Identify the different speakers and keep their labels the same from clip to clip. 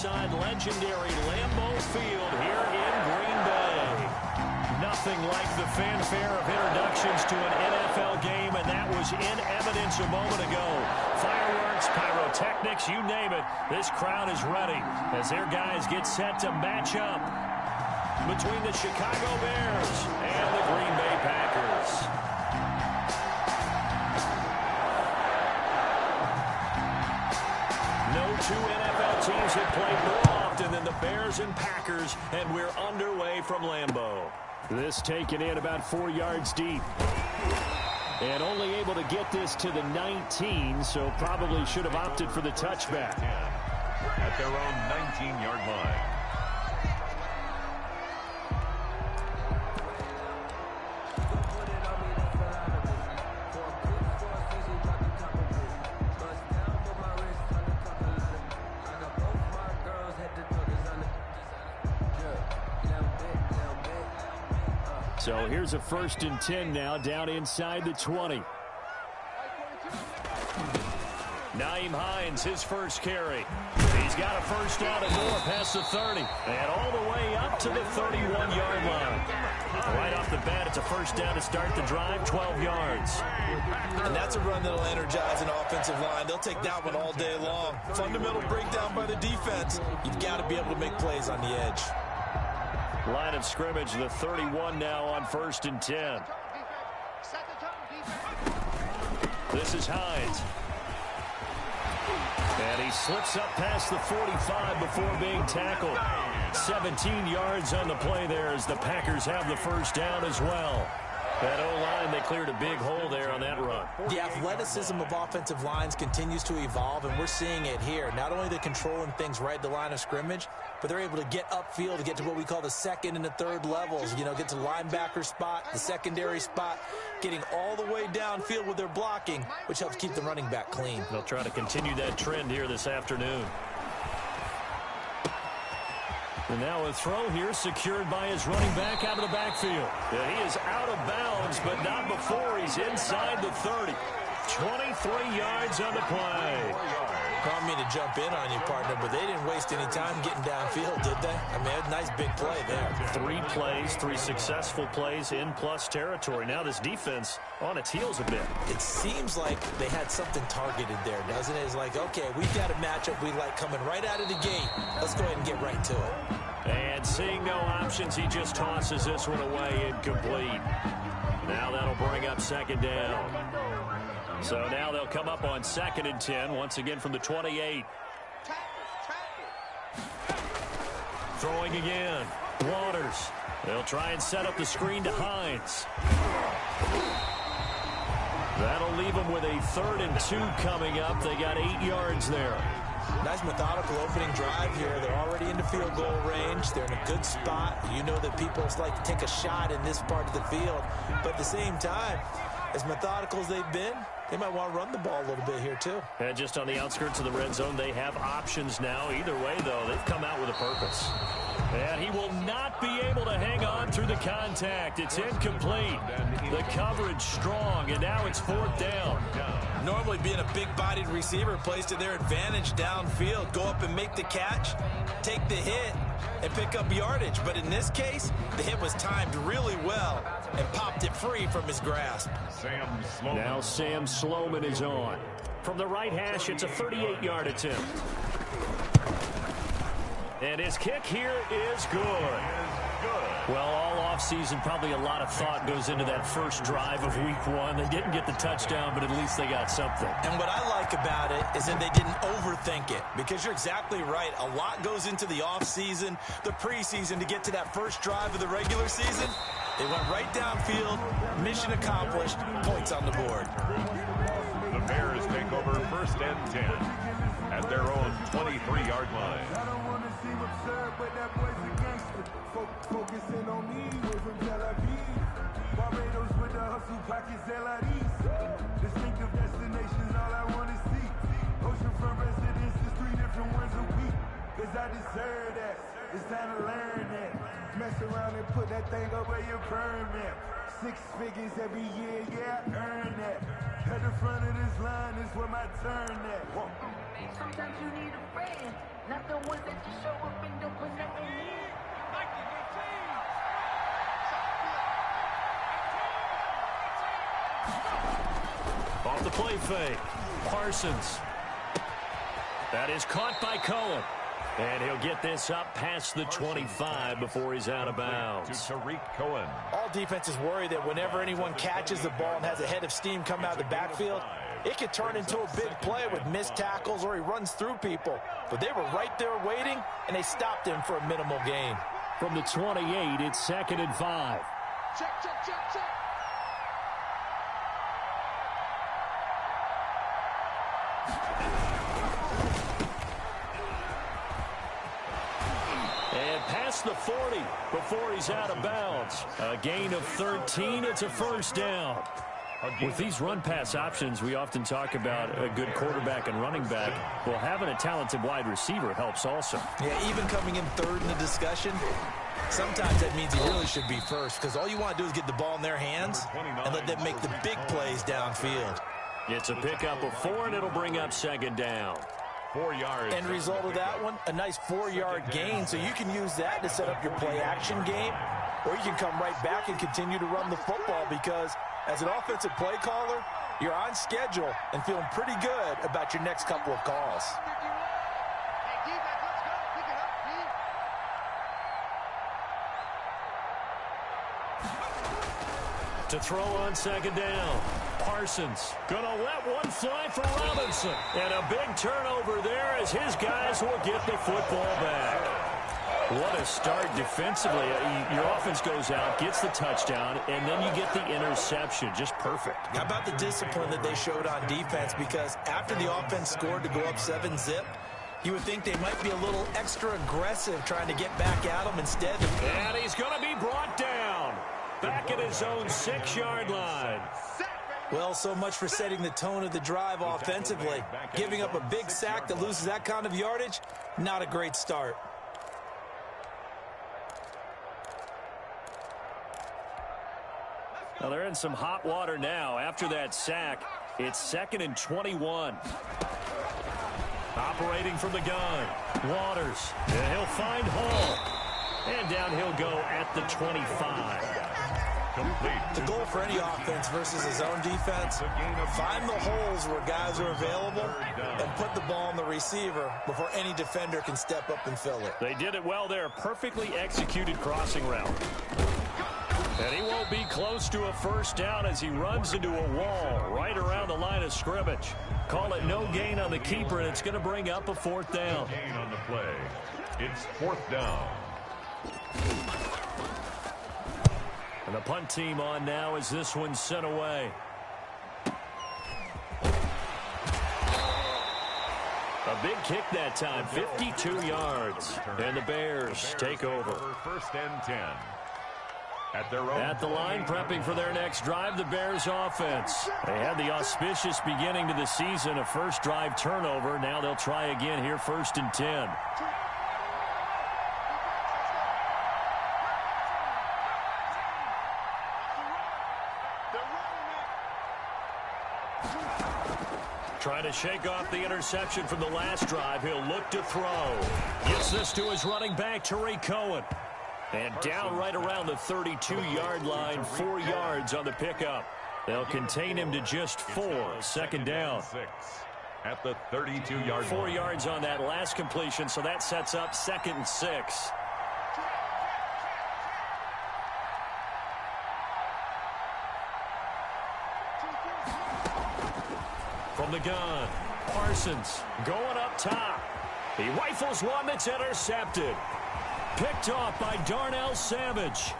Speaker 1: inside legendary Lambeau Field here in Green Bay. Nothing like the fanfare of introductions to an NFL game, and that was in evidence a moment ago. Fireworks, pyrotechnics, you name it. This crowd is ready as their guys get set to match up between the Chicago Bears and the Green Bay Packers. No two NFL teams have played more often than the Bears and Packers, and we're underway from Lambeau. This taken in about 4 yards deep. And only able to get this to the 19, so probably should have opted for the touchback.
Speaker 2: At their own 19-yard line.
Speaker 1: So here's a 1st and 10 now, down inside the 20. Nyheim Hines, his first carry. He's got a first down and more past the 30. And all the way up to the 31-yard line. Right off the bat, it's a first down to start the drive, 12 yards.
Speaker 3: And that's a run that'll energize an offensive line. They'll take that one all day long. Fundamental breakdown by the defense. You've got to be able to make plays on the edge.
Speaker 1: Line of scrimmage, the 31 now on 1st and 10. This is Hines. And he slips up past the 45 before being tackled. 17 yards on the play there as the Packers have the first down as well. That O-line, they cleared a big hole there on that run.
Speaker 3: The athleticism of offensive lines continues to evolve, and we're seeing it here. Not only they're controlling things right at the line of scrimmage, but they're able to get upfield to get to what we call the second and the third levels. You know, get to the linebacker spot, the secondary spot, getting all the way downfield with their blocking, which helps keep the running back clean.
Speaker 1: They'll try to continue that trend here this afternoon. And now a throw here secured by his running back out of the backfield. Yeah, he is out of bounds, but not before he's inside the 30. 23 yards on the play.
Speaker 3: Called me to jump in on you, partner, but they didn't waste any time getting downfield, did they? I mean, a nice big play there.
Speaker 1: 3 plays, 3 successful plays in plus territory. Now this defense on its heels a bit.
Speaker 3: It seems like they had something targeted there, doesn't it? It's like, okay, we've got a matchup we like coming right out of the gate. Let's go ahead and get right to it.
Speaker 1: And seeing no options, he just tosses this one away incomplete. Now that'll bring up 2nd down. So now they'll come up on 2nd and 10, once again from the 28. Throwing again. Waters. They'll try and set up the screen to Hines. That'll leave them with a 3rd and 2 coming up. They got 8 yards there.
Speaker 3: Nice methodical opening drive here. They're already into field goal range. They're in a good spot. You know that people like to take a shot in this part of the field. But at the same time, as methodical as they've been, they might want to run the ball a little bit here too.
Speaker 1: And just on the outskirts of the red zone, they have options now. Either way, though, they've come out with a purpose. And he will not be able to hang on through the contact. It's incomplete. The coverage strong, and now it's 4th down.
Speaker 3: Normally being a big-bodied receiver plays to their advantage downfield. Go up and make the catch, take the hit, and pick up yardage. But in this case, the hit was timed really well and popped it free from his grasp.
Speaker 1: Now Sam Sloman is on. From the right hash, it's a 38-yard attempt. And his kick here is good. Well, all offseason, probably a lot of thought goes into that first drive of week 1. They didn't get the touchdown, but at least they got something.
Speaker 3: And what I like about it is that they didn't overthink it, because you're exactly right. A lot goes into the offseason, the preseason, to get to that first drive of the regular season. They went right downfield, mission accomplished, points on the board.
Speaker 2: The Bears take over 1st and 10 at their own 23-yard line.
Speaker 4: But that boy's a gangster. Focusing on me, we're from Tel Aviv. Barbados with the hustle pockets, LIDs. Distinctive destinations, all I want to see. Oceanfront residences, 3 different ones a week. Cause I deserve that. It's time to learn that. Mess around and put that thing over your permit. 6 figures every year, yeah, I earn that. At the front of this line is where my turn at.
Speaker 5: Sometimes you need a friend, not
Speaker 1: Off the play fake. Parsons. That is caught by Cohen. And he'll get this up past the 25 before he's out of bounds.
Speaker 2: Cohen.
Speaker 3: All defenses worry that whenever anyone catches the ball and has a head of steam coming out of the backfield, it could turn into a big play with missed tackles or he runs through people. But they were right there waiting, and they stopped him for a minimal gain.
Speaker 1: From the 28, it's 2nd and 5.
Speaker 5: Check.
Speaker 1: And past the 40 before he's out of bounds. A gain of 13. It's a first down. With these run-pass options, we often talk about a good quarterback and running back. Well, having a talented wide receiver helps also.
Speaker 3: Yeah, even coming in third in the discussion, sometimes that means he really should be first because all you want to do is get the ball in their hands and let them make the big plays downfield.
Speaker 1: It's a pickup of 4, and it'll bring up 2nd down.
Speaker 2: 4 yards.
Speaker 3: End result of that one, a nice 4-yard gain, so you can use that to set up your play-action game, or you can come right back and continue to run the football because as an offensive play caller, you're on schedule and feeling pretty good about your next couple of calls.
Speaker 1: To throw on 2nd down. Parsons gonna let one fly for Robinson. And a big turnover there as his guys will get the football back. What a start defensively. Your offense goes out, gets the touchdown, and then you get the interception. Just perfect.
Speaker 3: How about the discipline that they showed on defense? Because after the offense scored to go up 7-zip, you would think they might be a little extra aggressive trying to get back at them instead.
Speaker 1: And he's going to be brought down. Back at his own 6-yard line.
Speaker 3: Well, so much for setting the tone of the drive offensively. Giving up a big sack that loses that kind of yardage, not a great start.
Speaker 1: Well, they're in some hot water now. After that sack, it's 2nd and 21. Operating from the gun, Waters. And he'll find Hall. And down he'll go at the 25.
Speaker 2: Complete.
Speaker 3: The goal for any offense versus his own defense, find the holes where guys are available and put the ball on the receiver before any defender can step up and fill it.
Speaker 1: They did it well there. Perfectly executed crossing route. And he won't be close to a first down as he runs into a wall right around the line of scrimmage. Call it no gain on the keeper, and it's going to bring up a 4th down.
Speaker 2: Gain on the play. It's 4th down.
Speaker 1: And the punt team on now as this one's sent away. A big kick that time, 52 yards. And the Bears take over.
Speaker 2: 1st and 10.
Speaker 1: At the line, prepping for their next drive, the Bears offense. They had the auspicious beginning to the season, a first drive turnover. Now they'll try again here, 1st and 10. Trying to shake off the interception from the last drive. He'll look to throw. Gets this to his running back, Tariq Cohen. And down right around the 32-yard line, 4 yards on the pickup. They'll contain him to just 4. 2nd down.
Speaker 2: At the 32-yard line.
Speaker 1: 4 yards on that last completion, so that sets up 2nd and 6. From the gun, Parsons going up top. He rifles one that's intercepted. Picked off by Darnell Savage.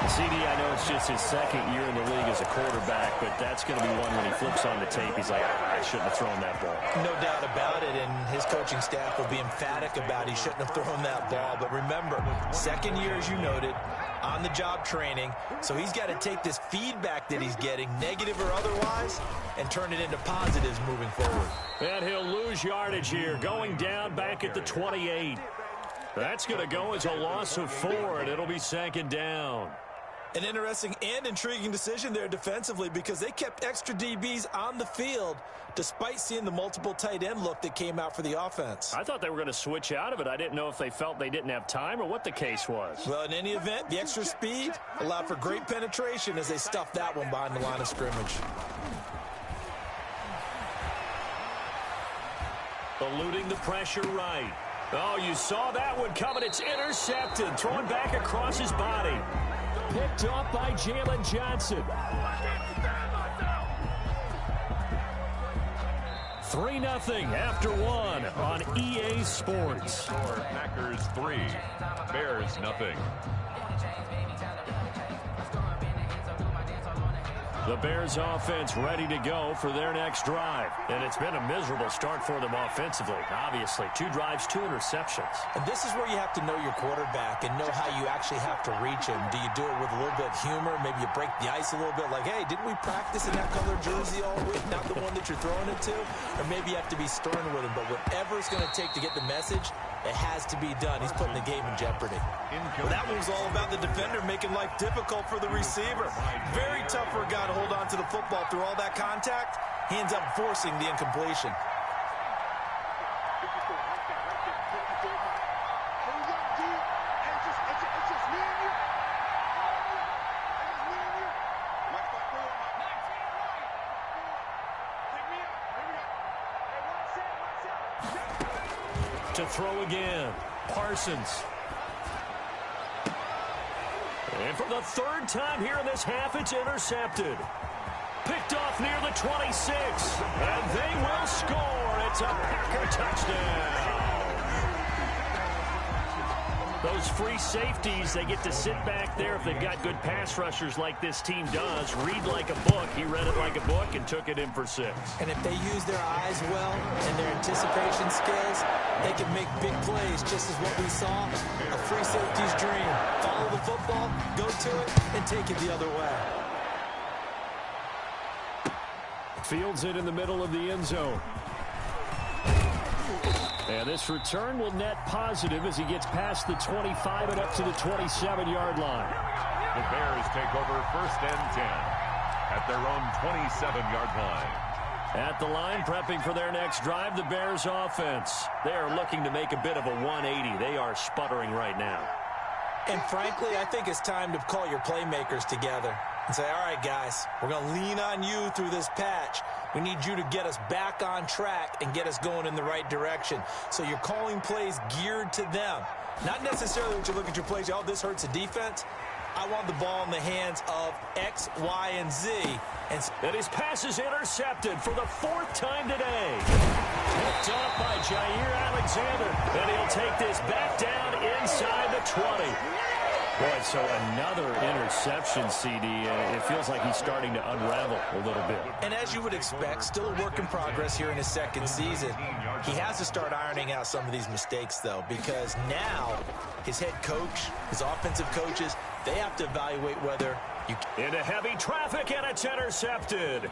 Speaker 1: CD, I know it's just his 2nd year in the league as a quarterback, but that's going to be one when he flips on the tape. He's like, I shouldn't have thrown that ball.
Speaker 3: No doubt about it, and his coaching staff will be emphatic about he shouldn't have thrown that ball. But remember, 2nd year, as you noted, on-the-job training, so he's got to take this feedback that he's getting, negative or otherwise, and turn it into positives moving forward.
Speaker 1: And he'll lose yardage here, going down back at the 28. That's going to go as a loss of 4, and it'll be 2nd down.
Speaker 3: An interesting and intriguing decision there defensively because they kept extra DBs on the field despite seeing the multiple tight end look that came out for the offense.
Speaker 1: I thought they were going to switch out of it. I didn't know if they felt they didn't have time or what the case was.
Speaker 3: Well, in any event, the extra speed allowed for great penetration as they stuffed that one behind the line of scrimmage.
Speaker 1: Eluding the pressure right. Oh, you saw that one coming. It's intercepted. Throwing back across his body. Picked off by Jalen Johnson. 3-0 after one on EA Sports.
Speaker 2: Packers 3, Bears 0.
Speaker 1: The Bears offense ready to go for their next drive. And it's been a miserable start for them offensively. Obviously, 2 drives, 2 interceptions.
Speaker 3: And this is where you have to know your quarterback and know how you actually have to reach him. Do you do it with a little bit of humor? Maybe you break the ice a little bit like, hey, didn't we practice in that color jersey all week? Not the one that you're throwing it to? Or maybe you have to be stern with him. But whatever it's going to take to get the message, it has to be done. He's putting the game in jeopardy. Well, that one was all about the defender making life difficult for the receiver. Very tough for a guy to hold on to the football through all that contact. He ends up forcing the incompletion.
Speaker 1: To throw again, Parsons. And for the 3rd time here in this half, it's intercepted. Picked off near the 26. And they will score. It's a Packer touchdown. Those free safeties, they get to sit back there if they've got good pass rushers like this team does. Read like a book. He read it like a book and took it in for 6.
Speaker 3: And if they use their eyes well and their anticipation skills, they can make big plays, just as what we saw. A free safety's dream. Follow the football, go to it, and take it the other way.
Speaker 1: Fields it in the middle of the end zone. And this return will net positive as he gets past the 25 and up to the 27-yard line.
Speaker 2: The Bears take over 1st and 10 at their own 27-yard line.
Speaker 1: At the line, prepping for their next drive, the Bears offense. They are looking to make a bit of a 180. They are sputtering right now.
Speaker 3: And frankly, I think it's time to call your playmakers together and say, all right, guys, we're going to lean on you through this patch. We need you to get us back on track and get us going in the right direction. So you're calling plays geared to them. Not necessarily that you look at your plays, oh, this hurts the defense. I want the ball in the hands of X, Y, and Z.
Speaker 1: And his pass is intercepted for the 4th time today. Picked off by Jair Alexander. And he'll take this back down inside the 20. Boy, so another interception, CD. It feels like he's starting to unravel a little bit.
Speaker 3: And as you would expect, still a work in progress here in his 2nd season. He has to start ironing out some of these mistakes, though, because now his head coach, his offensive coaches, they have to evaluate whether you can.
Speaker 1: Into heavy traffic, and it's intercepted.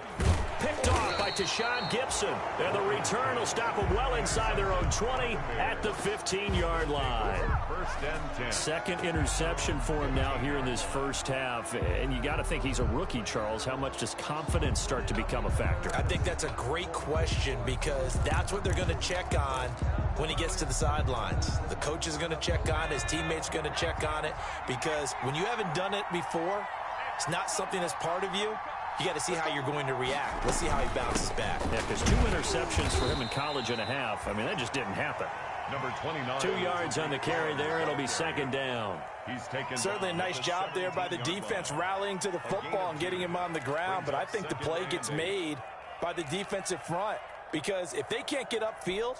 Speaker 1: Picked off by Tashawn Gibson. And the return will stop them well inside their own 20 at the 15-yard line.
Speaker 2: 1st and 10.
Speaker 1: 2nd interception for him now here in this first half. And you got to think he's a rookie, Charles. How much does confidence start to become a factor?
Speaker 3: I think that's a great question because that's what they're going to check on when he gets to the sidelines. The coach is going to check on it. His teammates are going to check on it because when you haven't done it before, it's not something that's part of you. You got to see how you're going to react. Let's see how he bounces back.
Speaker 1: Yeah, because 2 interceptions for him in college and a half. I mean, that just didn't happen.
Speaker 2: Number 29.
Speaker 1: 2 yards on the carry there. It'll be 2nd down.
Speaker 2: He's taken
Speaker 3: certainly a nice job there by the defense rallying to the football and getting him on the ground. But I think the play gets made by the defensive front because if they can't get upfield,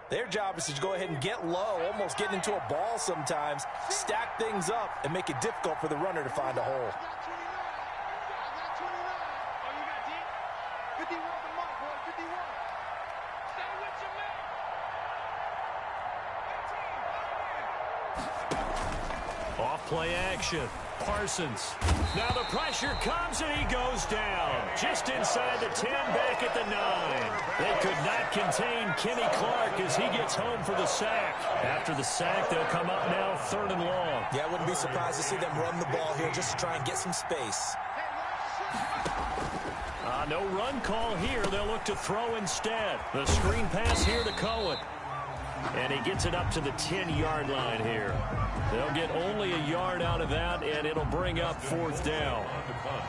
Speaker 3: their job is to go ahead and get low, almost get into a ball sometimes, stack things up, and make it difficult for the runner to find a hole.
Speaker 1: Play action. Parsons. Now the pressure comes and he goes down. Just inside the 10, back at the 9. They could not contain Kenny Clark as he gets home for the sack. After the sack, they'll come up now 3rd and long.
Speaker 3: Yeah, I wouldn't be surprised to see them run the ball here just to try and get some space.
Speaker 1: No run call here. They'll look to throw instead. The screen pass here to Cohen. And he gets it up to the 10-yard line here. They'll get only a yard out of that, and it'll bring up 4th down.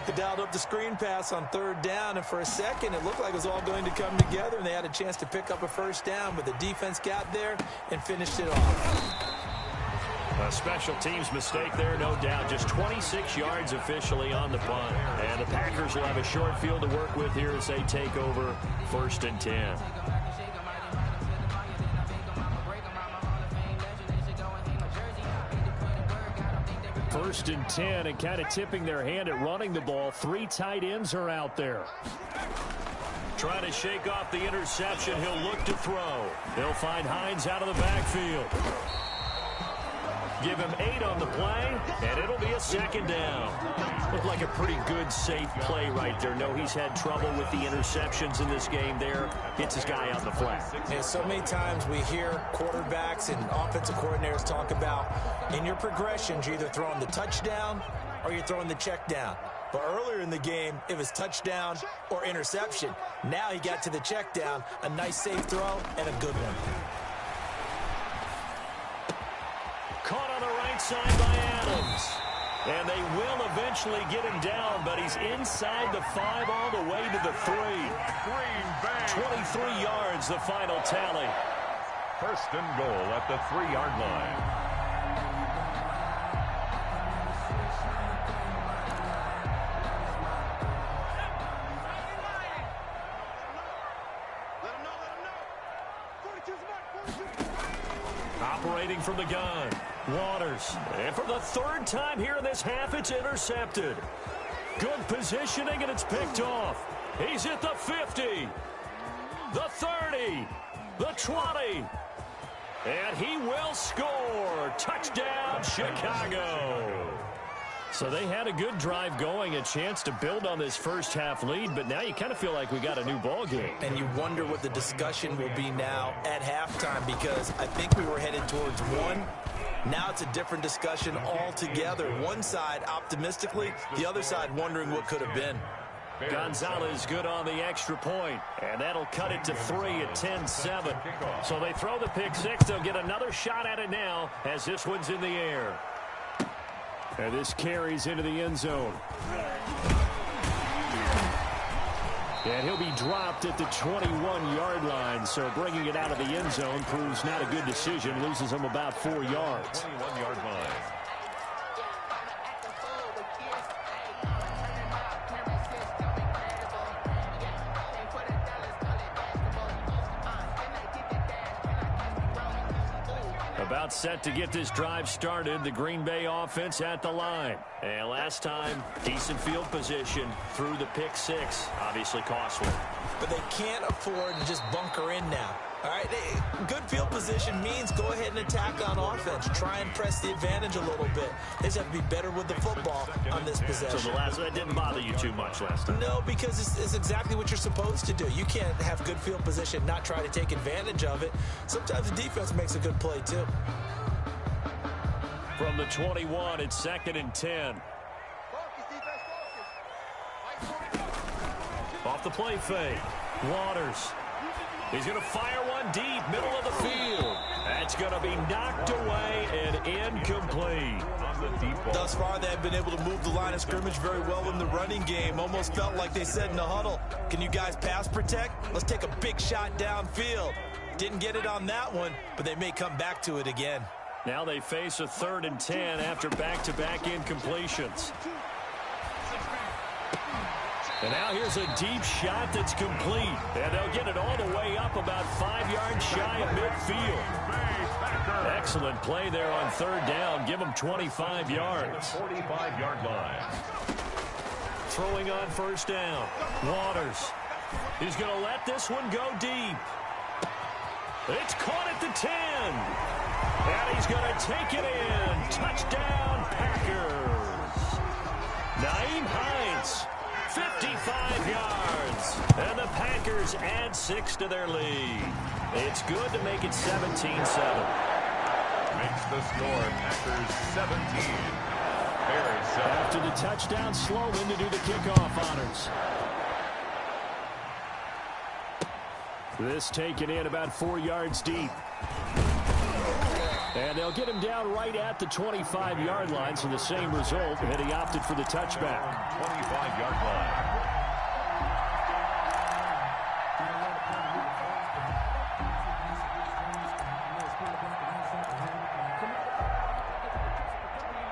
Speaker 3: They dialed up the screen pass on 3rd down, and for a second it looked like it was all going to come together, and they had a chance to pick up a 1st down, but the defense got there and finished it off.
Speaker 1: A special teams mistake there, no doubt. Just 26 yards officially on the punt. And the Packers will have a short field to work with here as they take over 1st and 10. First and 10, and kind of tipping their hand at running the ball. 3 tight ends are out there. Trying to shake off the interception. He'll look to throw. They'll find Hines out of the backfield. Give him 8 on the play, and it'll be a 2nd down. Looked like a pretty good, safe play right there. No, he's had trouble with the interceptions in this game there. Hits his guy out in the flat.
Speaker 3: Yeah, so many times we hear quarterbacks and offensive coordinators talk about in your progressions, you're either throwing the touchdown or you're throwing the check down. But earlier in the game, it was touchdown or interception. Now he got to the check down, a nice safe throw, and a good one.
Speaker 1: Caught on the right side by Adams. And they will eventually get him down, but he's inside the 5 all the way to the 3. 23 yards, the final tally.
Speaker 2: 1st and goal at the 3-yard line.
Speaker 1: Operating from the gun, Waters. And for the 3rd time here in this half, it's intercepted. Good positioning, and it's picked off. He's at the 50, the 30, the 20. And he will score. Touchdown, Chicago. So they had a good drive going, a chance to build on this first half lead, but now you kind of feel like we got a new ball game.
Speaker 3: And you wonder what the discussion will be now at halftime, because I think we were headed towards 1. Now it's a different discussion altogether. One side optimistically, the other side wondering what could have been.
Speaker 1: Gonzalez good on the extra point, and that'll cut it to 3 at 10-7. So they throw the pick 6. They'll get another shot at it now as this one's in the air. And this carries into the end zone. And he'll be dropped at the 21-yard line. So bringing it out of the end zone proves not a good decision. Loses him about 4 yards.
Speaker 2: 21-yard line.
Speaker 1: About set to get this drive started. The Green Bay offense at the line. And last time, decent field position through the pick 6. Obviously costly.
Speaker 3: But they can't afford to just bunker in now. All right, good field position means go ahead and attack on offense. Try and press the advantage a little bit. They just have to be better with the football on this possession.
Speaker 1: So that didn't bother you too much last time?
Speaker 3: No, because it's exactly what you're supposed to do. You can't have good field position, not try to take advantage of it. Sometimes the defense makes a good play, too.
Speaker 1: From the 21, it's 2nd and 10. Off the play fake. Waters. He's going to fire one deep, middle of the field. That's going to be knocked away and incomplete.
Speaker 3: Thus far, they've been able to move the line of scrimmage very well in the running game. Almost felt like they said in the huddle, can you guys pass protect? Let's take a big shot downfield. Didn't get it on that one, but they may come back to it again.
Speaker 1: Now they face a 3rd and 10 after back-to-back incompletions. And now here's a deep shot that's complete. And they'll get it all the way up about 5 yards shy of midfield. Excellent play there on 3rd down. Give them 25 yards.
Speaker 2: 45-yard line.
Speaker 1: Throwing on 1st down. Waters. He's going to let this one go deep. It's caught at the 10. And he's going to take it in. Touchdown, Packers. Naeem Hines, 55 yards. And the Packers add 6 to their lead. It's good to make it 17-7.
Speaker 2: Makes the score Packers 17. Bears 7.
Speaker 1: After the touchdown, Sloman to do the kickoff honors. This taken in about 4 yards deep. And they'll get him down right at the 25-yard line, so the same result, and he opted for the touchback.
Speaker 2: 25-yard line.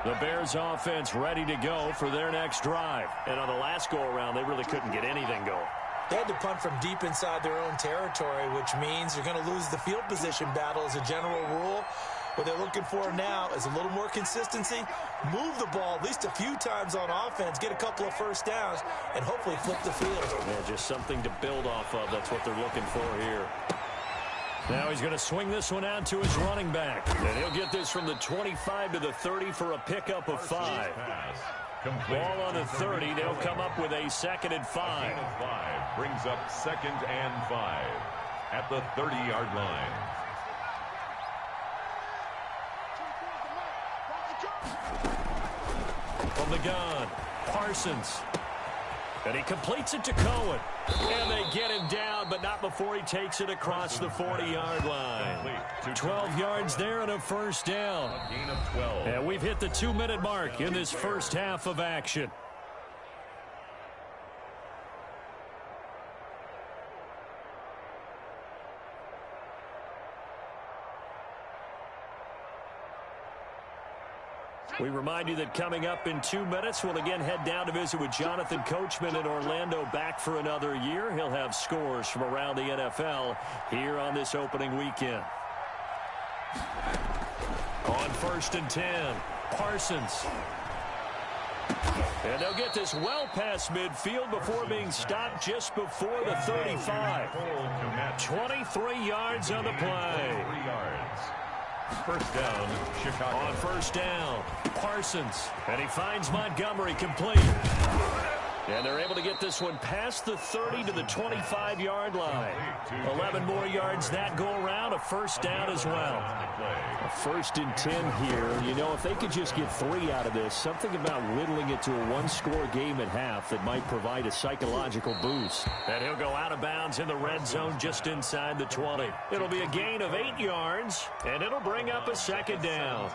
Speaker 1: The Bears offense ready to go for their next drive. And on the last go-around, they really couldn't get anything going.
Speaker 3: They had to punt from deep inside their own territory, which means you're going to lose the field position battle as a general rule. What they're looking for now is a little more consistency, move the ball at least a few times on offense, get a couple of first downs, and hopefully flip the field.
Speaker 1: Yeah, just something to build off of. That's what they're looking for here. Now he's going to swing this one out to his running back. And he'll get this from the 25 to the 30 for a pickup of 5. Ball on the 30. They'll come up with a 2nd and 5.
Speaker 2: Brings up 2nd and 5 at the 30-yard line.
Speaker 1: From the gun, Parsons. And he completes it to Cohen. And they get him down, but not before he takes it across the 40-yard line. 12 yards there and a first down.
Speaker 2: A gain of 12.
Speaker 1: And we've hit the 2-minute mark in this first half of action. We remind you that coming up in 2 minutes, we'll again head down to visit with Jonathan Coachman in Orlando, back for another year. He'll have scores from around the NFL here on this opening weekend. On 1st and 10, Parsons. And they'll get this well past midfield before being stopped just before the 35. 23 yards on the play.
Speaker 2: 3 yards. First down, Chicago.
Speaker 1: On first down, Parsons. And he finds Montgomery complete. And they're able to get this one past the 30 to the 25-yard line. 11 more yards that go around, a first down as well. A 1st and 10 here. You know, if they could just get 3 out of this, something about whittling it to a 1-score game at half that might provide a psychological boost. And he'll go out of bounds in the red zone just inside the 20. It'll be a gain of 8 yards, and it'll bring up a 2nd down.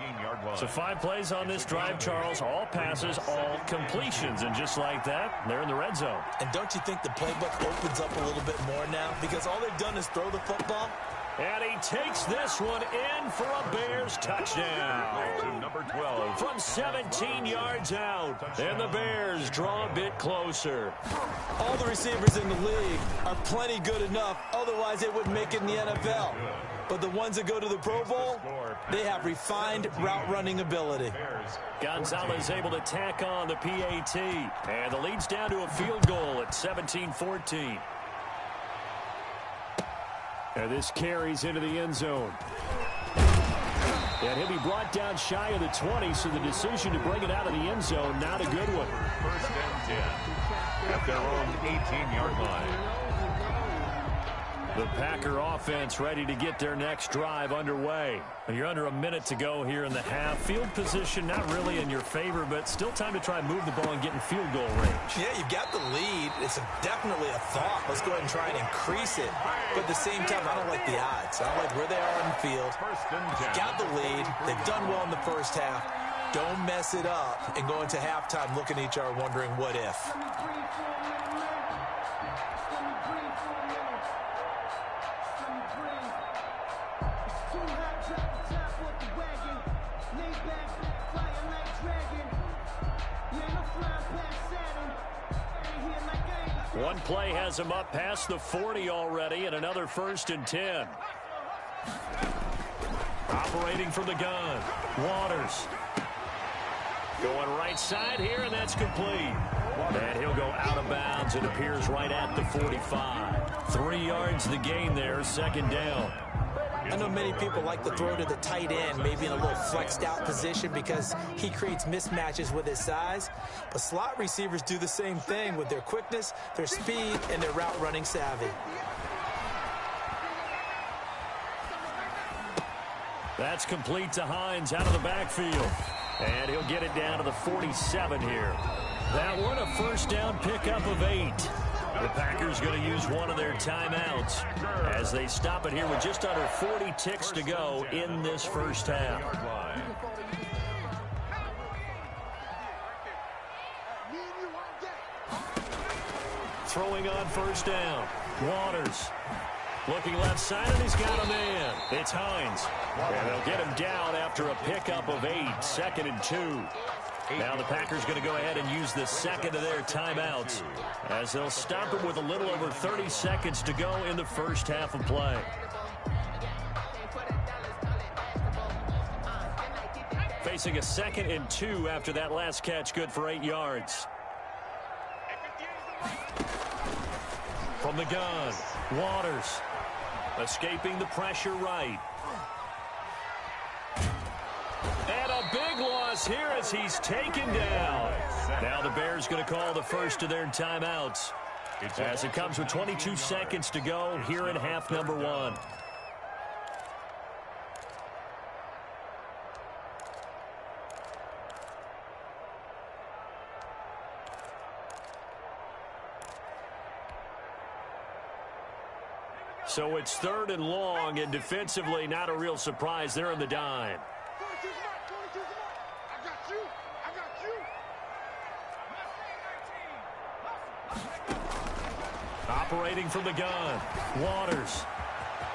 Speaker 1: So 5 plays on this drive, Charles. All passes, all completions. And just like that, they're in the red zone.
Speaker 3: And don't you think the playbook opens up a little bit more now? Because all they've done is throw the football.
Speaker 1: And he takes this one in for a Bears touchdown.
Speaker 2: To number 12.
Speaker 1: From 17 yards out. And the Bears draw a bit closer.
Speaker 3: All the receivers in the league are plenty good enough. Otherwise, they wouldn't make it in the NFL. But the ones that go to the Pro Bowl, they have refined route running ability.
Speaker 1: Gonzalez able to tack on the PAT. And the lead's down to a field goal at 17-14. And this carries into the end zone. And he'll be brought down shy of the 20, so the decision to bring it out of the end zone, not a good one.
Speaker 2: 1st and 10 at their own 18-yard line.
Speaker 1: The Packer offense ready to get their next drive underway. You're under a minute to go here in the half. Field position not really in your favor, but still time to try and move the ball and get in field goal range.
Speaker 3: Yeah, you've got the lead. It's definitely a thought. Let's go ahead and try and increase it. But at the same time, I don't like the odds. I don't like where they are on the field.
Speaker 2: 1st and 10.
Speaker 3: Got the lead. They've done well in the first half. Don't mess it up and go into halftime looking at each other wondering what if.
Speaker 1: One play has him up past the 40 already, and another 1st and 10. Operating from the gun, Waters. Going right side here, and that's complete. And he'll go out of bounds. It appears right at the 45. 3 yards the gain there, 2nd down.
Speaker 3: I know many people like to throw to the tight end, maybe in a little flexed out position because he creates mismatches with his size. But slot receivers do the same thing with their quickness, their speed, and their route running savvy.
Speaker 1: That's complete to Hines out of the backfield. And he'll get it down to the 47 here. That one a first down pickup of 8. The Packers going to use one of their timeouts as they stop it here with just under 40 ticks to go in this first half. Throwing on first down. Waters. Looking left side, and he's got a man. It's Hines. And they'll get him down after a pickup of 8. 2nd and 2. Now the Packers going to go ahead and use the second of their timeouts as they'll stop it with a little over 30 seconds to go in the first half of play. Facing a 2nd and 2 after that last catch, good for 8 yards. From the gun, Waters. Escaping the pressure right. And a big loss here as he's taken down. Now the Bears going to call the first of their timeouts as it comes with 22 seconds to go here in half number 1. So it's 3rd and long, and defensively not a real surprise. They're in the dime. Operating from the gun. Waters.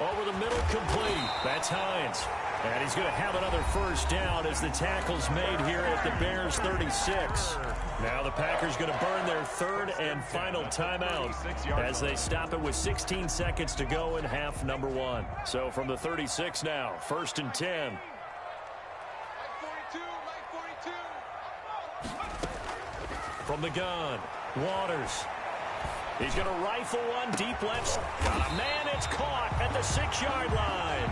Speaker 1: Over the middle, complete. That's Hines. And he's going to have another first down as the tackle's made here at the Bears 36. Now the Packers going to burn their 3rd and final timeout as they stop it with 16 seconds to go in half number 1. So from the 36 now, 1st and 10. From the gun, Waters. He's going to rifle one deep left. Got a man, it's caught at the 6-yard line.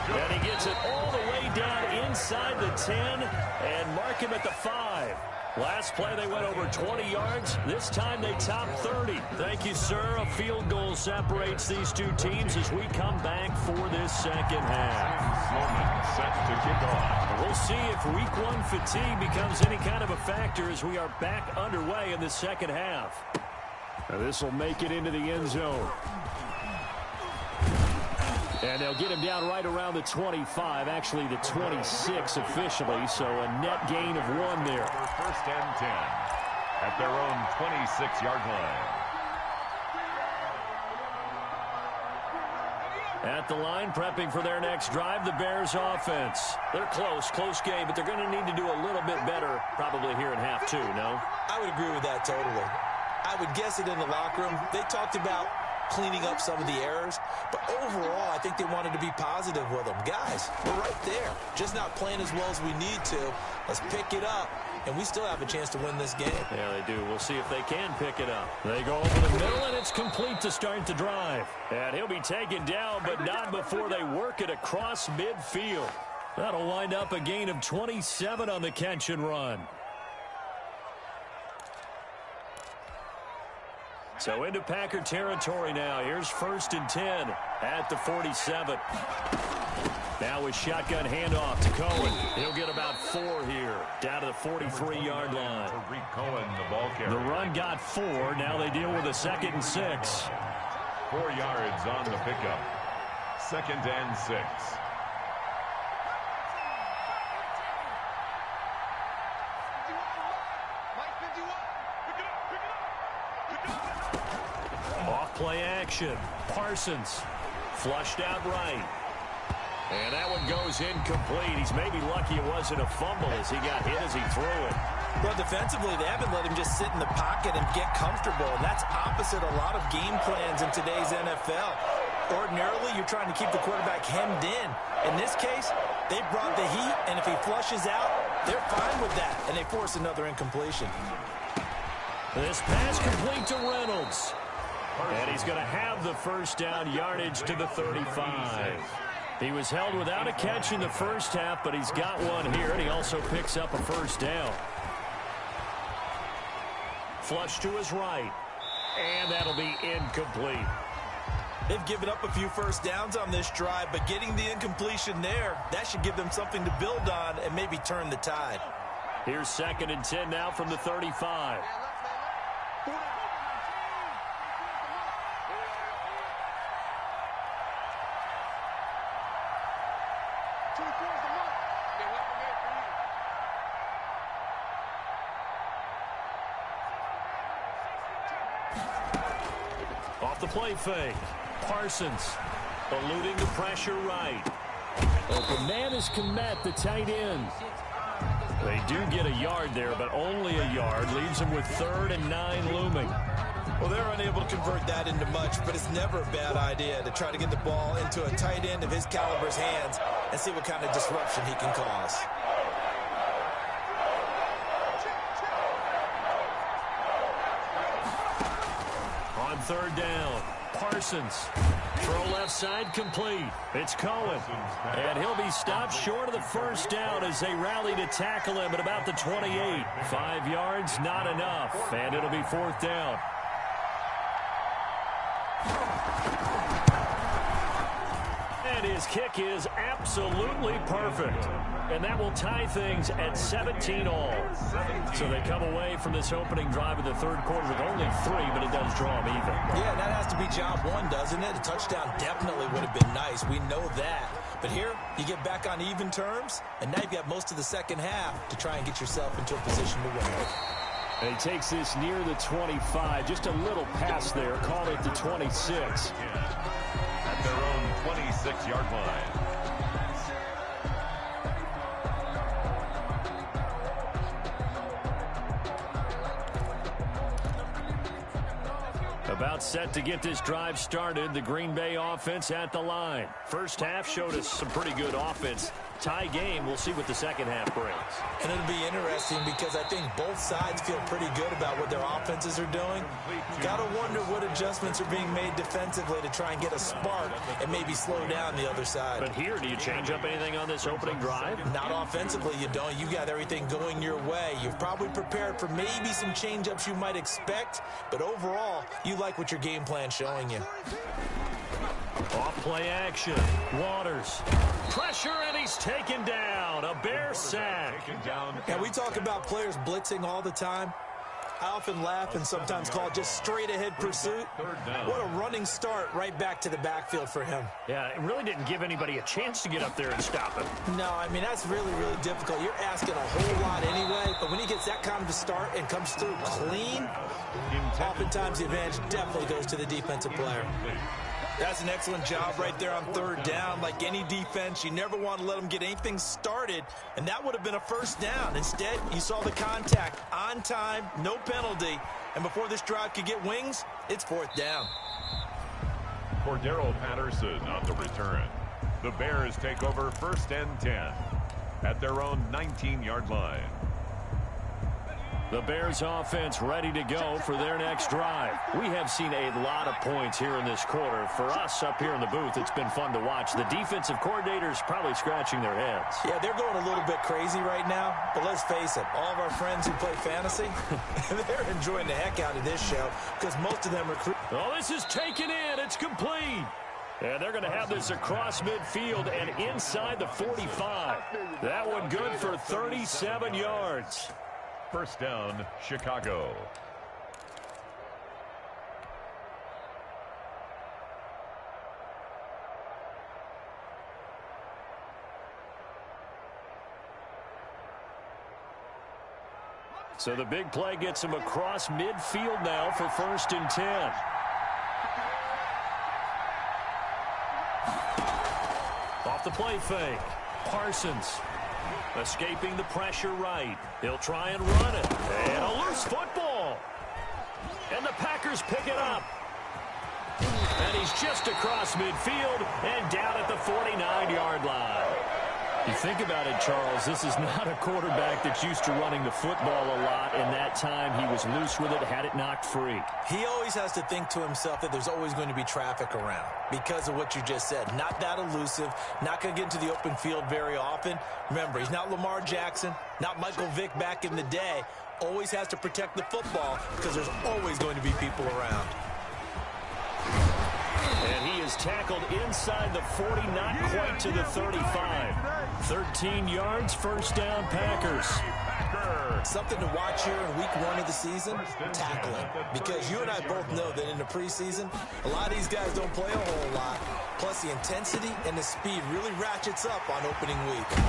Speaker 1: And he gets it all the way down inside the 10 and mark him at the 5. Last play they went over 20 yards. This time they top 30. Thank you, sir. A field goal separates these two teams as we come back for this second half.
Speaker 2: Moment set to kick off.
Speaker 1: We'll see if week 1 fatigue becomes any kind of a factor as we are back underway in the second half. Now this will make it into the end zone. And they'll get him down right around the 25, actually the 26 officially, so a net gain of 1 there.
Speaker 2: 1st and 10 at their own 26-yard line.
Speaker 1: At the line, prepping for their next drive, the Bears offense. They're close game, but they're going to need to do a little bit better probably here in half 2, no?
Speaker 3: I would agree with that totally. I would guess it in the locker room. They talked about cleaning up some of the errors, but overall, I think they wanted to be positive with them. Guys, we're right there. Just not playing as well as we need to. Let's pick it up, and we still have a chance to win this game.
Speaker 1: Yeah, they do. We'll see if they can pick it up. They go over the middle, and it's complete to start the drive. And he'll be taken down, but not before they work it across midfield. That'll wind up a gain of 27 on the catch and run. So into Packer territory now. Here's 1st and 10 at the 47. Now with shotgun handoff to Cohen. He'll get about 4 here, down to the 43-yard line.
Speaker 2: Tariq Cohen, the ball carrier.
Speaker 1: The run got 4. Now they deal with a 2nd and 6.
Speaker 2: 4 yards on the pickup. 2nd and 6.
Speaker 1: Play action. Parsons flushed out right. And that one goes incomplete. He's maybe lucky it wasn't a fumble as he got hit as he threw it.
Speaker 3: Well, defensively, they haven't let him just sit in the pocket and get comfortable, and that's opposite a lot of game plans in today's NFL. Ordinarily, you're trying to keep the quarterback hemmed in. In this case, they brought the heat, and if he flushes out, they're fine with that, and they force another incompletion.
Speaker 1: This pass complete to Reynolds. And he's going to have the first down, yardage to the 35. He was held without a catch in the first half, but he's got one here, and he also picks up a first down. Flush to his right, and that'll be incomplete.
Speaker 3: They've given up a few first downs on this drive, but getting the incompletion there, that should give them something to build on and maybe turn the tide.
Speaker 1: Here's 2nd and 10 now from the 35. Off the play fake. Parsons eluding the pressure right. Open man is Kmet, the tight end. They do get a yard there, but only a yard. Leaves them with 3rd and 9 looming.
Speaker 3: Well, they're unable to convert that into much, but it's never a bad idea to try to get the ball into a tight end of his caliber's hands and see what kind of disruption he can cause.
Speaker 1: On 3rd down, Parsons. Throw left side complete. It's Cohen. And he'll be stopped short of the first down as they rally to tackle him at about the 28. 5 yards, not enough. And it'll be 4th down. And his kick is absolutely perfect. And that will tie things at 17 all. So they come away from this opening drive in the 3rd quarter with only 3, but it does draw them even.
Speaker 3: Yeah, that has to be job one, doesn't it? A touchdown definitely would have been nice. We know that. But here, you get back on even terms, and now you've got most of the second half to try and get yourself into a position to win.
Speaker 1: And he takes this near the 25. Just a little pass there. Call it the 26.
Speaker 2: At their own 26-yard line.
Speaker 1: About set to get this drive started. The Green Bay offense at the line. First half showed us some pretty good offense. Tie game. We'll see what the second half brings.
Speaker 3: And it'll be interesting because I think both sides feel pretty good about what their offenses are doing. Got to wonder what adjustments are being made defensively to try and get a spark and maybe slow down the other side.
Speaker 1: But here, do you change up anything on this opening drive?
Speaker 3: Not offensively, you don't. You got everything going your way. You've probably prepared for maybe some change-ups you might expect, but overall, you like what your game plan's showing you.
Speaker 1: Off play action. Waters. Pressure, and he's taken down. A Bear sack.
Speaker 3: And we talk about players blitzing all the time. I often laugh and sometimes call it just straight-ahead pursuit. What a running start right back to the backfield for him.
Speaker 1: Yeah, it really didn't give anybody a chance to get up there and stop him.
Speaker 3: No, I mean, that's really, really difficult. You're asking a whole lot anyway, but when he gets that kind of a start and comes through clean, oftentimes the advantage definitely goes to the defensive player. That's an excellent job right there on 3rd down. Like any defense, you never want to let them get anything started, and that would have been a first down. Instead, you saw the contact on time, no penalty, and before this drive could get wings, it's 4th down.
Speaker 2: Cordero Patterson on the return. The Bears take over 1st and 10 at their own 19-yard line.
Speaker 1: The Bears offense ready to go for their next drive. We have seen a lot of points here in this quarter. For us up here in the booth, it's been fun to watch. The defensive coordinators probably scratching their heads.
Speaker 3: Yeah, they're going a little bit crazy right now, but let's face it, all of our friends who play fantasy, they're enjoying the heck out of this show because most of them are...
Speaker 1: Oh, this is taken in. It's complete. And they're going to have this across midfield and inside the 45. That one good for 37 yards.
Speaker 2: First down, Chicago.
Speaker 1: So the big play gets him across midfield now for 1st and 10. Off the play fake. Parsons. Escaping the pressure right. He'll try and run it. And a loose football. And the Packers pick it up. And he's just across midfield and down at the 49-yard line. You think about it, Charles, this is not a quarterback that's used to running the football a lot, and that time he was loose with it, had it knocked free.
Speaker 3: He always has to think to himself that there's always going to be traffic around because of what you just said. Not that elusive, not going to get into the open field very often. Remember, he's not Lamar Jackson, not Michael Vick back in the day. Always has to protect the football because there's always going to be people around.
Speaker 1: And he is tackled inside the 40, not quite to the 35. 13 yards, first down, Packers.
Speaker 3: Something to watch here in week 1 of the season, tackling. Because you and I both know that in the preseason, a lot of these guys don't play a whole lot. Plus, the intensity and the speed really ratchets up on opening week.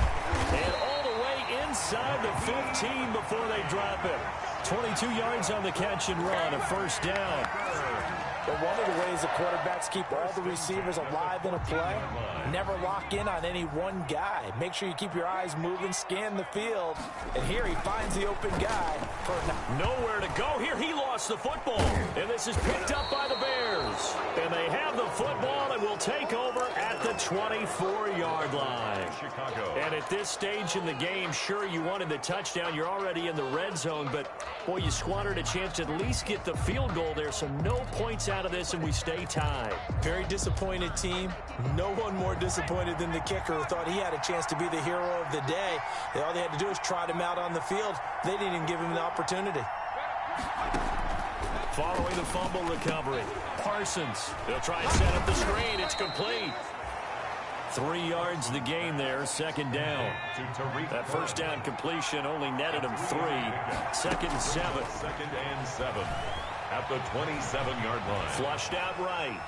Speaker 1: And all the way inside the 15 before they drop it. 22 yards on the catch and run, a first down.
Speaker 3: But one of the ways the quarterbacks keep all the receivers alive in a play, never lock in on any one guy. Make sure you keep your eyes moving, scan the field. And here he finds the open guy.
Speaker 1: Nowhere to go. Here he lost the football. And this is picked up by the Bears. And they have the football and will take over at the 24-yard line. And at this stage in the game, sure, you wanted the touchdown. You're already in the red zone. But, boy, you squandered a chance to at least get the field goal there. So no points out of this, and we stay tied.
Speaker 3: Very disappointed team. No one more disappointed than the kicker who thought he had a chance to be the hero of the day. All they had to do was trot him out on the field. They didn't even give him the opportunity.
Speaker 1: Following the fumble recovery, Parsons. They'll try and set up the screen. It's complete. 3 yards the gain there, second down. That first down completion only netted him 3. Second and 7.
Speaker 2: Second and 7 at the 27-yard line.
Speaker 1: Flushed out right.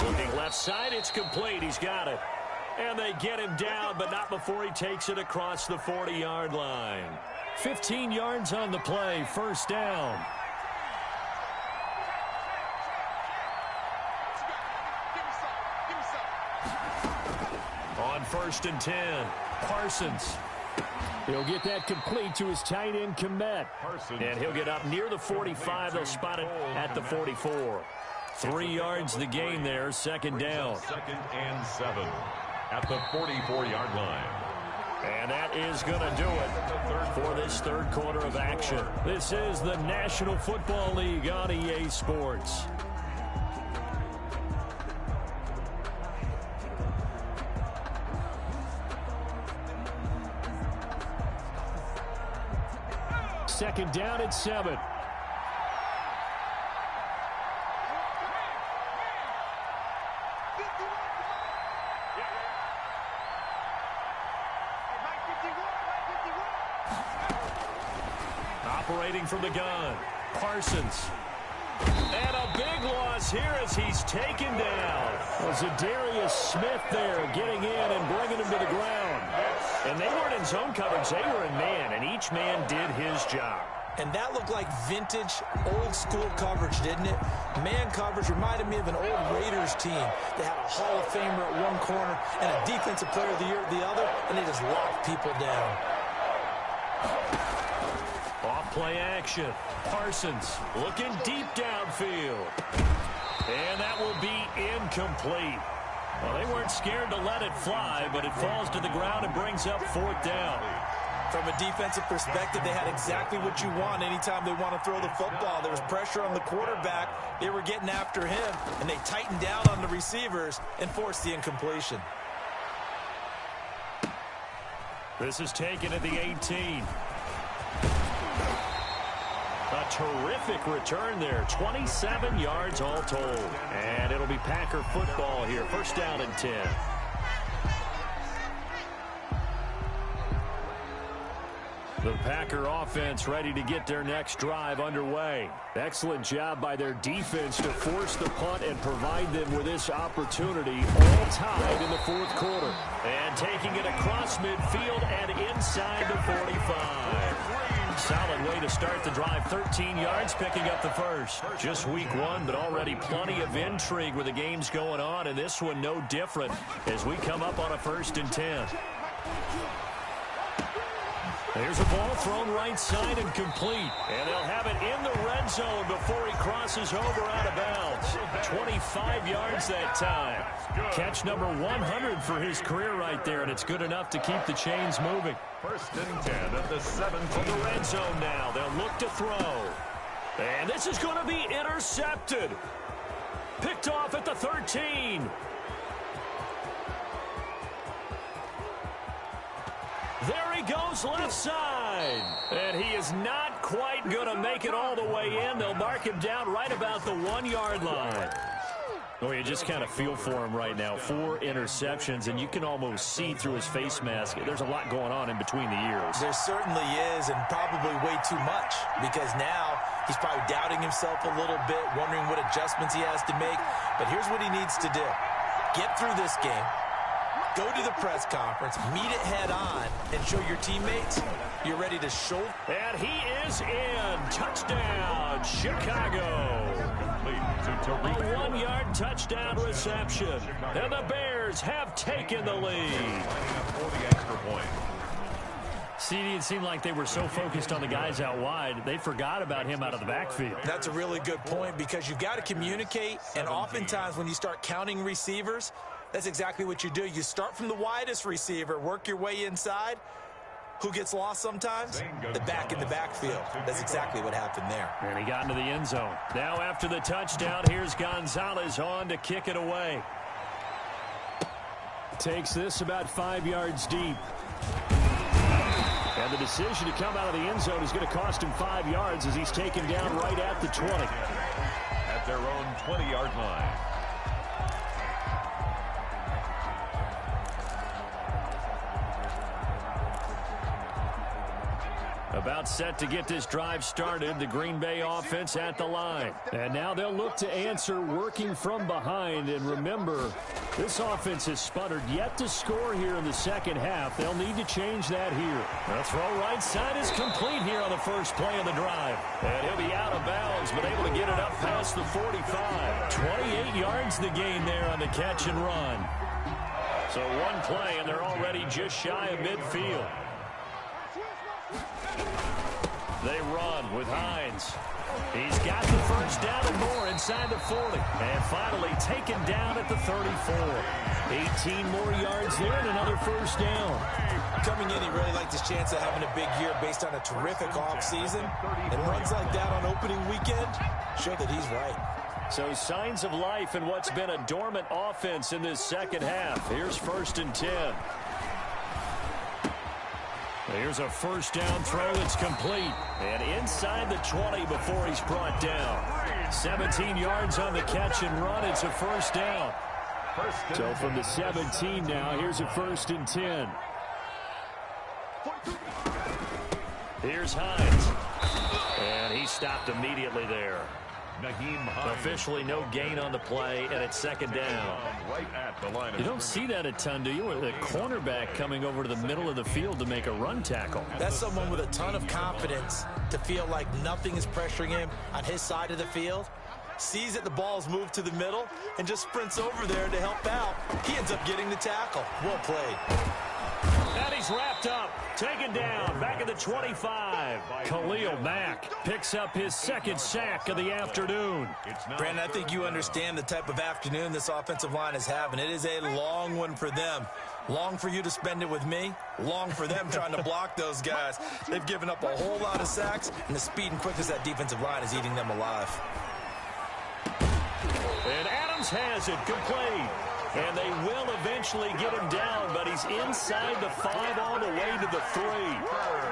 Speaker 1: Looking left side, it's complete. He's got it. And they get him down, but not before he takes it across the 40-yard line. 15 yards on the play, first down. On first and 10, Parsons. He'll get that complete to his tight end, Kmet. And he'll get up near the 45. They'll spot it at the 44. 3 yards the gain there, second down.
Speaker 2: Second and 7 at the 44-yard line.
Speaker 1: And that is going to do it for this third quarter of action. This is the National Football League on EA Sports. Second down at 7. Operating from the gun, Parsons. And a big loss here as he's taken down. Zadarius Smith there getting in and bringing him to the ground. And they weren't in zone coverage, they were in man, and each man did his job.
Speaker 3: And that looked like vintage, old-school coverage, didn't it? Man coverage reminded me of an old Raiders team. They had a Hall of Famer at one corner and a Defensive Player of the Year at the other, and they just locked people down.
Speaker 1: Off-play action. Parsons looking deep downfield. And that will be incomplete. Well, they weren't scared to let it fly, but it falls to the ground and brings up fourth down.
Speaker 3: From a defensive perspective, they had exactly what you want anytime they want to throw the football. There was pressure on the quarterback. They were getting after him, and they tightened down on the receivers and forced the incompletion.
Speaker 1: This is taken at the 18. A terrific return there. 27 yards all told. And it'll be Packer football here. First down and 10. The Packer offense ready to get their next drive underway. Excellent job by their defense to force the punt and provide them with this opportunity, all tied in the fourth quarter. And taking it across midfield and inside the 45. Solid way to start the drive. 13 yards, picking up the first. Just week 1, but already plenty of intrigue with the games going on, and this one no different as we come up on a first and 10. There's a ball thrown right side and complete. And they'll have it in the red zone before he crosses over out of bounds. 25 yards that time. Catch number 100 for his career right there, and it's good enough to keep the chains moving.
Speaker 2: First and 10 at the 17.
Speaker 1: From the red zone now, they'll look to throw. And this is going to be intercepted. Picked off at the 13. There he goes left side. And he is not quite going to make it all the way in. They'll mark him down right about the 1-yard line. Oh, you just kind of feel for him right now. 4 interceptions, and you can almost see through his face mask. There's a lot going on in between the ears.
Speaker 3: There certainly is, and probably way too much, because now he's probably doubting himself a little bit, wondering what adjustments he has to make. But here's what he needs to do. Get through this game. Go to the press conference, meet it head on, and show your teammates you're ready to shoulder.
Speaker 1: And he is in. Touchdown, Chicago. A 1-yard touchdown reception. And the Bears have taken the lead. CD, it seemed like they were so focused on the guys out wide, they forgot about him out of the backfield.
Speaker 3: That's a really good point, because you've got to communicate, and oftentimes when you start counting receivers, that's exactly what you do. You start from the widest receiver, work your way inside. Who gets lost sometimes? The back in the backfield. That's exactly what happened there.
Speaker 1: And he got into the end zone. Now after the touchdown, here's Gonzalez on to kick it away. Takes this about 5 yards deep. And the decision to come out of the end zone is going to cost him 5 yards as he's taken down right at the 20.
Speaker 2: At their own 20-yard line.
Speaker 1: About set to get this drive started, the Green Bay offense at the line. And now they'll look to answer working from behind. And remember, this offense has sputtered yet to score here in the second half. They'll need to change that here. The throw right side is complete here on the first play of the drive. And he'll be out of bounds, but able to get it up past the 45. 28 yards the gain there on the catch and run. So one play, and they're already just shy of midfield. They run with Hines. He's got the first down and more inside the 40. And finally taken down at the 34. 18 more yards there and another first down.
Speaker 3: Coming in, he really liked his chance of having a big year based on a terrific offseason. And runs like that on opening weekend show that he's right.
Speaker 1: So signs of life in what's been a dormant offense in this second half. Here's 1st and 10. Here's a first down throw that's complete. And inside the 20 before he's brought down. 17 yards on the catch and run. It's a first down. So from the 17 now, here's a 1st and 10. Here's Hines. And he stopped immediately there. Officially no gain on the play, and it's 2nd down. You don't see that a ton, do you? With a cornerback coming over to the middle of the field to make a run tackle.
Speaker 3: That's someone with a ton of confidence to feel like nothing is pressuring him on his side of the field. Sees that the ball's moved to the middle and just sprints over there to help out. He ends up getting the tackle. Well played.
Speaker 1: And he's wrapped up, taken down, back at the 25. Khalil Mack picks up his 2nd sack of the afternoon.
Speaker 3: Brandon, I think you understand the type of afternoon this offensive line is having. It is a long one for them. Long for you to spend it with me. Long for them trying to block those guys. They've given up a whole lot of sacks, and the speed and quickness of that defensive line is eating them alive.
Speaker 1: And Adams has it complete. And they will eventually get him down, but he's inside the 5 all the way to the 3.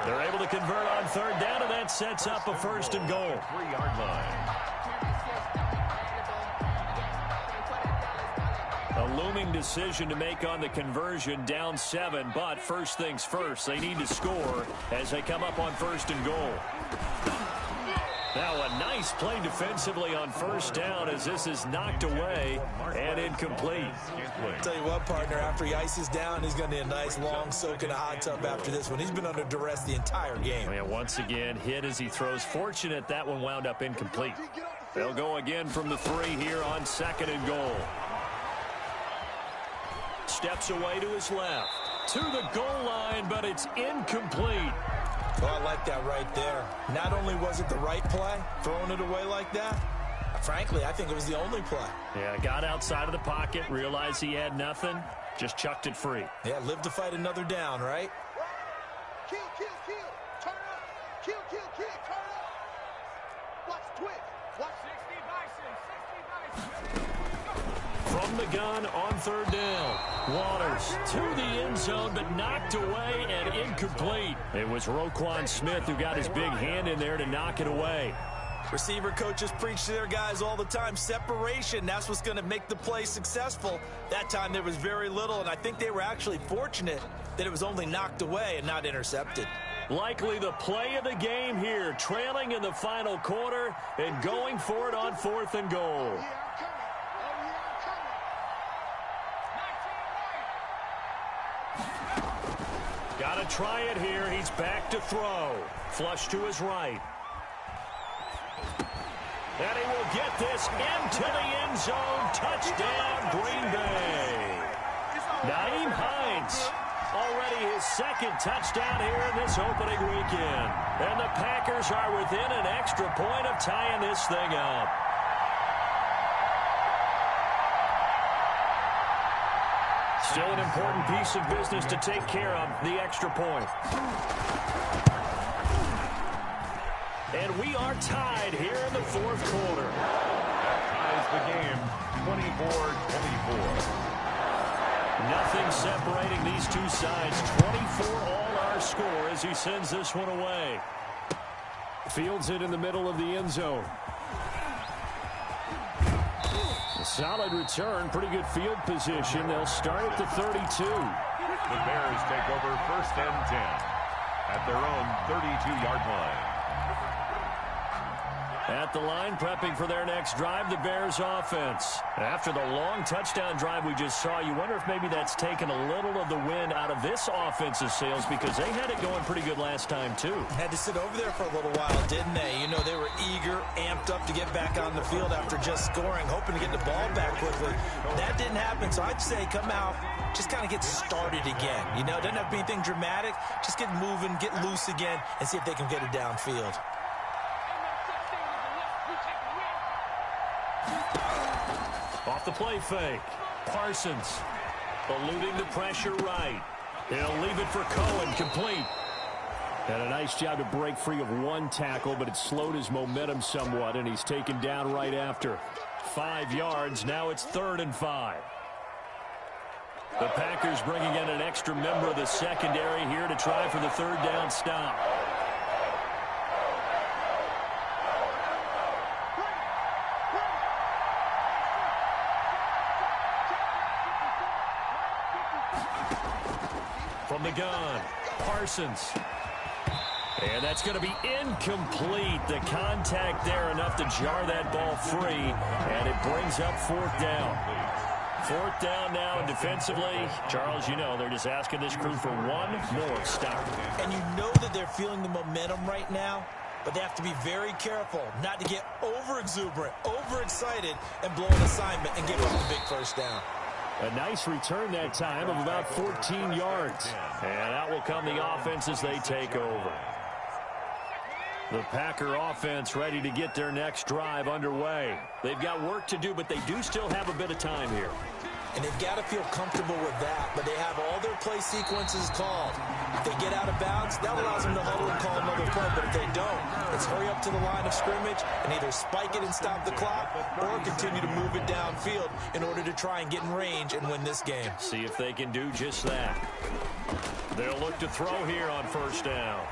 Speaker 1: They're able to convert on 3rd down, and that sets up a 1st and goal.
Speaker 2: 3-yard line.
Speaker 1: A looming decision to make on the conversion, down 7, but first things first, they need to score as they come up on 1st and goal. Now a nice play defensively on 1st down as this is knocked away and incomplete.
Speaker 3: Tell you what, partner, after he ices down, he's going to need a nice long soak in a hot tub after this one. He's been under duress the entire game.
Speaker 1: And once again, hit as he throws. Fortunate that one wound up incomplete. They'll go again from the 3 here on 2nd and goal. Steps away to his left. To the goal line, but it's incomplete.
Speaker 3: Oh, I like that right there. Not only was it the right play, throwing it away like that, frankly, I think it was the only play.
Speaker 1: Yeah, got outside of the pocket, realized he had nothing, just chucked it free.
Speaker 3: Yeah, live to fight another down, right?
Speaker 5: Kill, kill, kill. Turn up. Kill, kill, kill. Turn up. Watch twitch. Watch 60 bison.
Speaker 1: From the gun on third down. Waters to the end zone, but knocked away and incomplete. It was Roquan Smith who got his big hand in there to knock it away.
Speaker 3: Receiver coaches preach to their guys all the time. Separation, that's what's going to make the play successful. That time there was very little, and I think they were actually fortunate that it was only knocked away and not intercepted.
Speaker 1: Likely the play of the game here, trailing in the final quarter and going for it on 4th and goal. Got to try it here. He's back to throw. Flush to his right. And he will get this into the end zone. Touchdown, Green Bay. Nyheim Hines, already his second touchdown here in this opening weekend. And the Packers are within an extra point of tying this thing up. Still an important piece of business to take care of, the extra point. And we are tied here in the 4th quarter.
Speaker 2: That ties the game, 24-24.
Speaker 1: Nothing separating these two sides. 24 all our score as he sends this one away. Fields it in the middle of the end zone. A solid return, pretty good field position. They'll start at the 32.
Speaker 2: The Bears take over 1st and 10 at their own 32-yard line.
Speaker 1: At the line, prepping for their next drive, the Bears offense. After the long touchdown drive we just saw, you wonder if maybe that's taken a little of the wind out of this offensive sails because they had it going pretty good last time, too.
Speaker 3: Had to sit over there for a little while, didn't they? You know, they were eager, amped up to get back on the field after just scoring, hoping to get the ball back quickly. That didn't happen, so I'd say come out, just kind of get started again. You know, doesn't have to be anything dramatic. Just get moving, get loose again, and see if they can get it downfield.
Speaker 1: Off the play fake. Parsons eluding the pressure right. He'll leave it for Cohen, complete. And a nice job to break free of one tackle, but it slowed his momentum somewhat, and he's taken down right after. 5 yards, now it's 3rd and 5. The Packers bringing in an extra member of the secondary here to try for the 3rd down stop. From the gun, Parsons. And that's going to be incomplete. The contact there enough to jar that ball free, and it brings up 4th down. 4th down now, and defensively, Charles, you know, they're just asking this crew for one more stop.
Speaker 3: And you know that they're feeling the momentum right now, but they have to be very careful not to get over-exuberant, over-excited, and blow an assignment and give up a big 1st down.
Speaker 1: A nice return that time of about 14 yards. And out will come the offense as they take over. The Packer offense ready to get their next drive underway. They've got work to do, but they do still have a bit of time here.
Speaker 3: And they've got to feel comfortable with that, but they have all their play sequences called. If they get out of bounds, that allows them to huddle and call another play, but if they don't, it's hurry up to the line of scrimmage and either spike it and stop the clock or continue to move it downfield in order to try and get in range and win this game.
Speaker 1: See if they can do just that. They'll look to throw here on 1st down.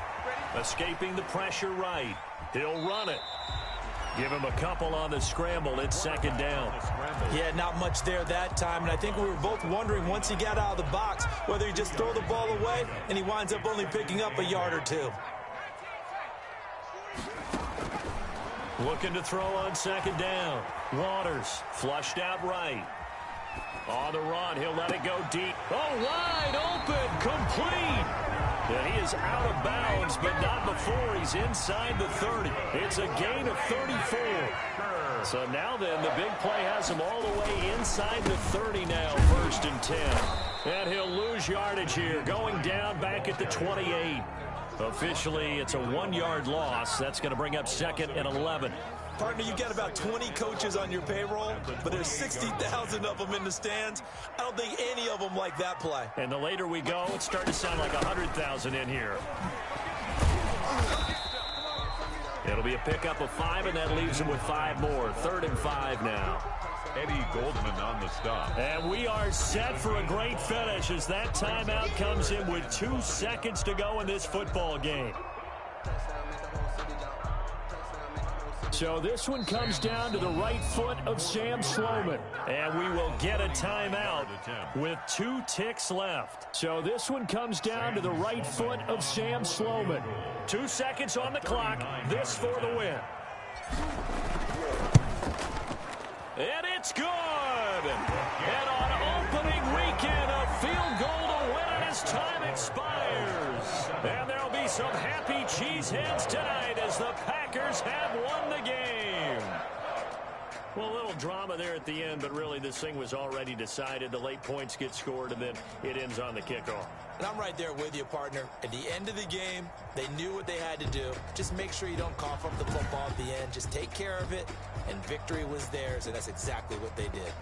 Speaker 1: Escaping the pressure right. He'll run it. Give him a couple on the scramble. It's 2nd down.
Speaker 3: Yeah, not much there that time, and I think we were both wondering once he got out of the box whether he just throw the ball away and he winds up only picking up a yard or two.
Speaker 1: Looking to throw on 2nd down. Waters flushed out right. On the run, he'll let it go deep. Oh, wide open, complete. And he is out of bounds, but not before he's inside the 30. It's a gain of 34. So now then, the big play has him all the way inside the 30 now, 1st and 10. And he'll lose yardage here, going down back at the 28. Officially, it's a 1-yard loss. That's going to bring up 2nd and 11.
Speaker 3: Partner, you've got about 20 coaches on your payroll, but there's 60,000 of them in the stands. I don't think any of them like that play.
Speaker 1: And the later we go, it's starting to sound like 100,000 in here. It'll be a pickup of 5, and that leaves them with 5 more. 3rd and 5 now.
Speaker 2: Eddie Goldman on the stop.
Speaker 1: And we are set for a great finish as that timeout comes in with 2 seconds to go in this football game. So this one comes down to the right foot of Sam Sloman. And we will get a timeout with 2 ticks left. So this one comes down to the right foot of Sam Sloman. 2 seconds on the clock. This for the win. And it's good. And on opening weekend, a field goal to win it as time expires. And there'll be some happy cheeseheads tonight as the Packers have won the game. Well, a little drama there at the end, but really this thing was already decided. The late points get scored, and then it ends on the kickoff.
Speaker 3: And I'm right there with you, partner. At the end of the game, they knew what they had to do. Just make sure you don't cough up the football at the end. Just take care of it, and victory was theirs, and that's exactly what they did.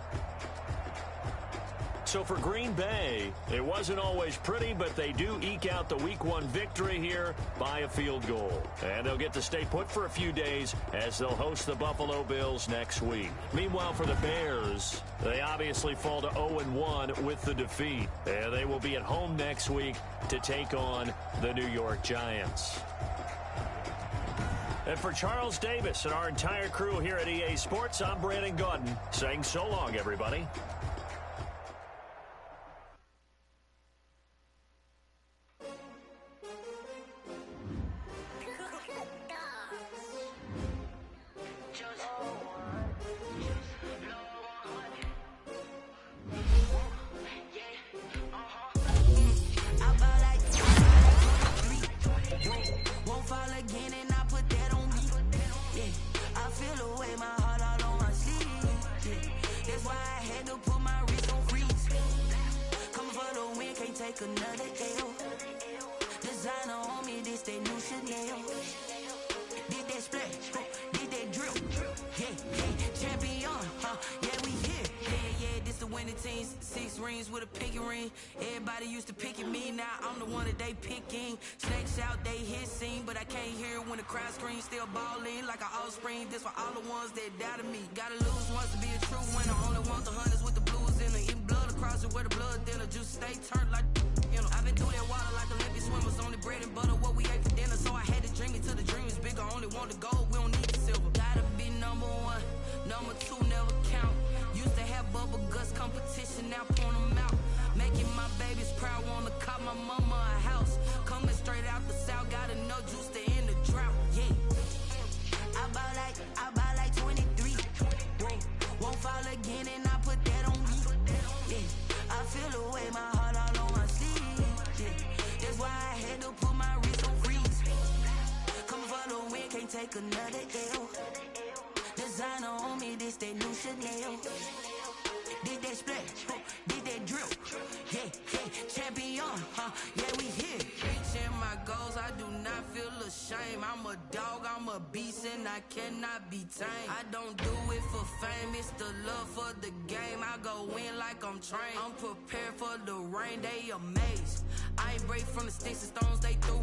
Speaker 1: So for Green Bay, it wasn't always pretty, but they do eke out the Week 1 victory here by a field goal. And they'll get to stay put for a few days as they'll host the Buffalo Bills next week. Meanwhile, for the Bears, they obviously fall to 0-1 with the defeat. And they will be at home next week to take on the New York Giants. And for Charles Davis and our entire crew here at EA Sports, I'm Brandon Gaudin saying so long, everybody.
Speaker 6: Everybody used to pick at me, now I'm the one that they picking. Snakes out, they hissing, but I can't hear when the crowd screams. Still balling like an offspring. This for all the ones that doubted me. Gotta lose once to be a true winner. Only want the hunters with the blues in it. Eating blood across it where the blood thinner. Juice stay turned like, you know. I've been through that water like Olympic swimmers. Only bread and butter, what we ate for dinner. So I had to dream it till the dream is bigger. Only want the gold, we don't need the silver. Gotta be number 1, number 2 never count. Used to have bubble guts competition, now point them out. Making my babies proud, wanna cop my mama a house. Coming straight out the south, gotta know juice to end the drought. Yeah, I buy like 23. Won't fall again, and I put that on me. Yeah, I feel the way, my heart all on my sleeve. Yeah, that's why I had to put my wrist on freeze. Coming for the win, can't take another L. Designer on me, this that new Chanel. Did that splash, did that drip, yeah, champion, yeah, we here. Reaching my goals, I do not feel ashamed. I'm a dog, I'm a beast, and I cannot be tamed. I don't do it for fame, it's the love for the game. I go in like I'm trained. I'm prepared for the rain, they amazed. I ain't break from the sticks and stones they threw.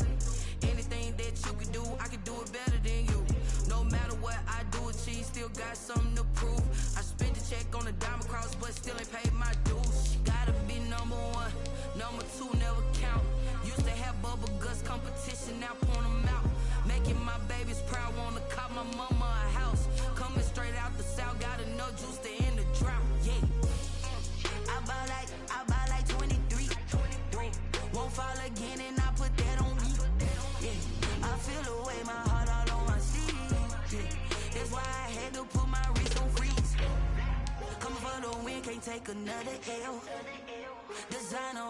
Speaker 6: Anything that you can do, I can do it better than you. No matter what I do, achieve, still got something to prove. I spent the check on the diamond cross, but still ain't paid my dues. Gotta be number 1, number 2 never count. Used to have bubble guts competition, now point them out. Making my babies proud, wanna cop my mama a house. Coming straight out the south, gotta know juice to end the drought. Yeah, I buy like 23. Won't fall again, and I put that on me. Yeah, I feel the way, my heart all on my sleeve. Yeah, that's why I had to put my wrist on freeze. Coming for the win, can't take another L. Designer